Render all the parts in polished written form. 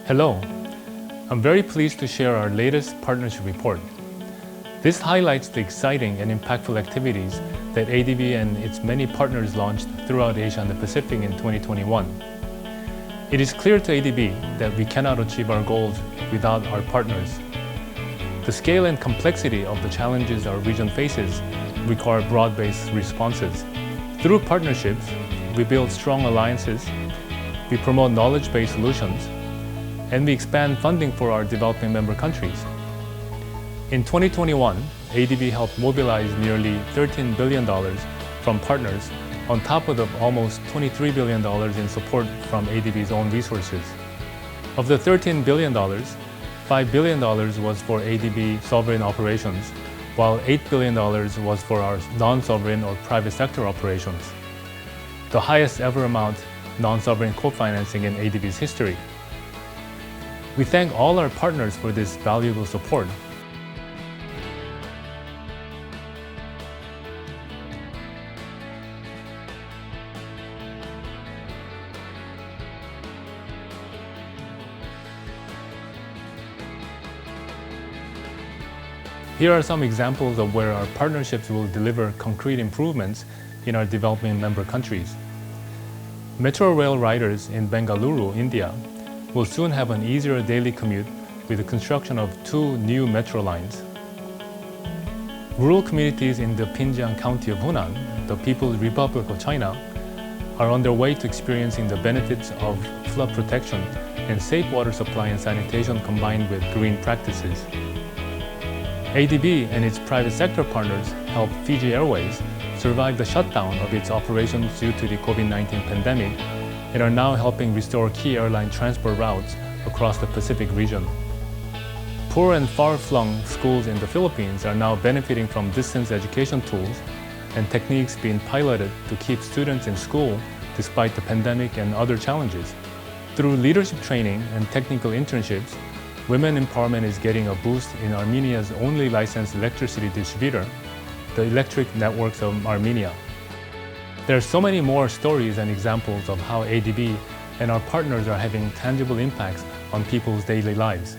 Hello, I'm very pleased to share our latest partnership report. This highlights the exciting and impactful activities that ADB and its many partners launched throughout Asia and the Pacific in 2021. It is clear to ADB that we cannot achieve our goals without our partners. The scale and complexity of the challenges our region faces require broad-based responses. Through partnerships, we build strong alliances, we promote knowledge-based solutions, and we expand funding for our developing member countries. In 2021, ADB helped mobilize nearly $13 billion from partners on top of the almost $23 billion in support from ADB's own resources. Of the $13 billion, $5 billion was for ADB sovereign operations, while $8 billion was for our non-sovereign or private sector operations, the highest ever amount non-sovereign co-financing in ADB's history. We thank all our partners for this valuable support. Here are some examples of where our partnerships will deliver concrete improvements in our developing member countries. Metro rail riders in Bengaluru, India, will soon have an easier daily commute with the construction of 2 new metro lines. Rural communities in the Pinjiang County of Hunan, the People's Republic of China, are on their way to experiencing the benefits of flood protection and safe water supply and sanitation combined with green practices. ADB and its private sector partners helped Fiji Airways survive the shutdown of its operations due to the COVID-19 pandemic and are now helping restore key airline transport routes across the Pacific region. Poor and far-flung schools in the Philippines are now benefiting from distance education tools and techniques being piloted to keep students in school despite the pandemic and other challenges. Through leadership training and technical internships, women empowerment is getting a boost in Armenia's only licensed electricity distributor, the Electric Networks of Armenia. There are so many more stories and examples of how ADB and our partners are having tangible impacts on people's daily lives.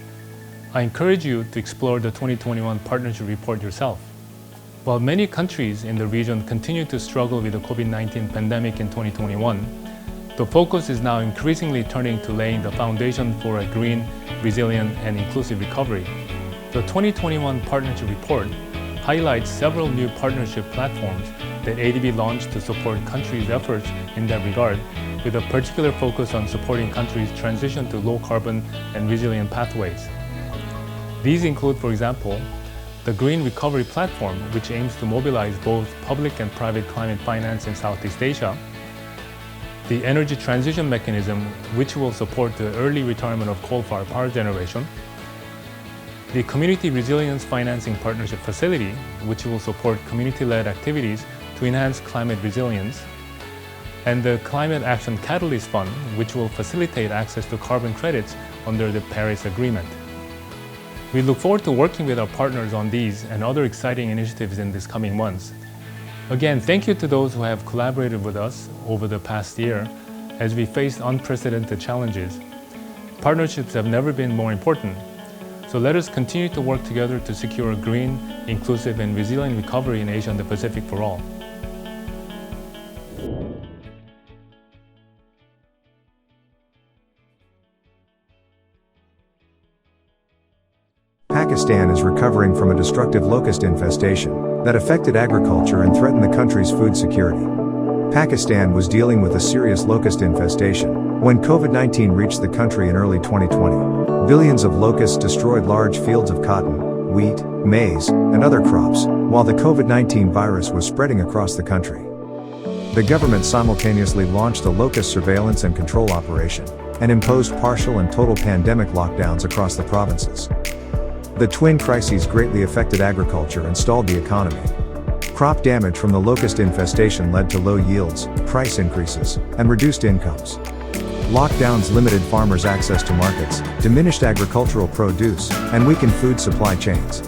I encourage you to explore the 2021 Partnership Report yourself. While many countries in the region continue to struggle with the COVID-19 pandemic in 2021, the focus is now increasingly turning to laying the foundation for a green, resilient, and inclusive recovery. The 2021 Partnership Report highlights several new partnership platforms that ADB launched to support countries' efforts in that regard, with a particular focus on supporting countries' transition to low-carbon and resilient pathways. These include, for example, the Green Recovery Platform, which aims to mobilize both public and private climate finance in Southeast Asia, the Energy Transition Mechanism, which will support the early retirement of coal-fired power generation, the Community Resilience Financing Partnership Facility, which will support community-led activities to enhance climate resilience, and the Climate Action Catalyst Fund, which will facilitate access to carbon credits under the Paris Agreement. We look forward to working with our partners on these and other exciting initiatives in these coming months. Again, thank you to those who have collaborated with us over the past year as we faced unprecedented challenges. Partnerships have never been more important, so let us continue to work together to secure a green, inclusive, and resilient recovery in Asia and the Pacific for all. Pakistan is recovering from a destructive locust infestation that affected agriculture and threatened the country's food security. Pakistan was dealing with a serious locust infestation when COVID-19 reached the country in early 2020. Billions of locusts destroyed large fields of cotton, wheat, maize, and other crops, while the COVID-19 virus was spreading across the country. The government simultaneously launched a locust surveillance and control operation and imposed partial and total pandemic lockdowns across the provinces. The twin crises greatly affected agriculture and stalled the economy. Crop damage from the locust infestation led to low yields, price increases, and reduced incomes. Lockdowns limited farmers' access to markets, diminished agricultural produce, and weakened food supply chains.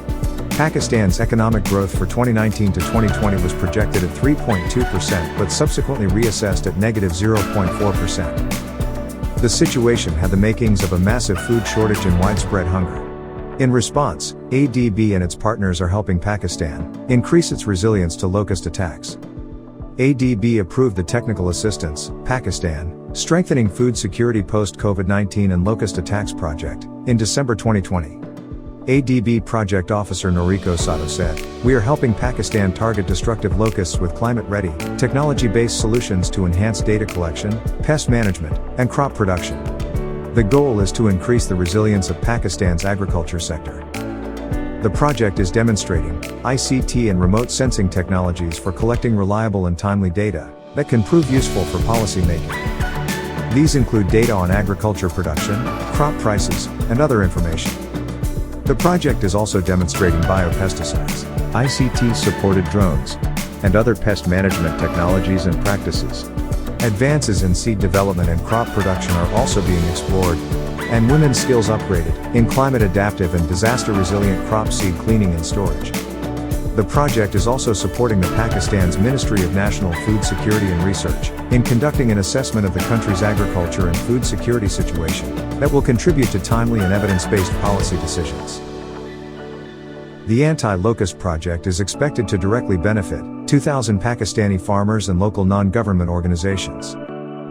Pakistan's economic growth for 2019 to 2020 was projected at 3.2%, but subsequently reassessed at -0.4%. The situation had the makings of a massive food shortage and widespread hunger. In response, ADB and its partners are helping Pakistan increase its resilience to locust attacks. ADB approved the technical assistance, Pakistan, Strengthening Food Security Post-COVID-19 and Locust Attacks Project, in December 2020. ADB Project Officer Noriko Sato said, "We are helping Pakistan target destructive locusts with climate-ready, technology-based solutions to enhance data collection, pest management, and crop production. The goal is to increase the resilience of Pakistan's agriculture sector." The project is demonstrating ICT and remote sensing technologies for collecting reliable and timely data that can prove useful for policymaking. These include data on agriculture production, crop prices, and other information. The project is also demonstrating biopesticides, ICT-supported drones, and other pest management technologies and practices. Advances in seed development and crop production are also being explored, and women's skills upgraded in climate-adaptive and disaster-resilient crop seed cleaning and storage. The project is also supporting the Pakistan's Ministry of National Food Security and Research in conducting an assessment of the country's agriculture and food security situation that will contribute to timely and evidence-based policy decisions. The Anti-Locust Project is expected to directly benefit 2,000 Pakistani farmers and local non-government organizations.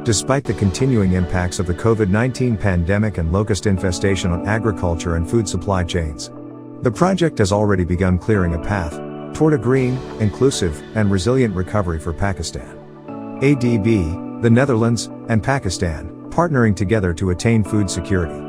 Despite the continuing impacts of the COVID-19 pandemic and locust infestation on agriculture and food supply chains, the project has already begun clearing a path toward a green, inclusive, and resilient recovery for Pakistan. ADB, the Netherlands, and Pakistan, partnering together to attain food security.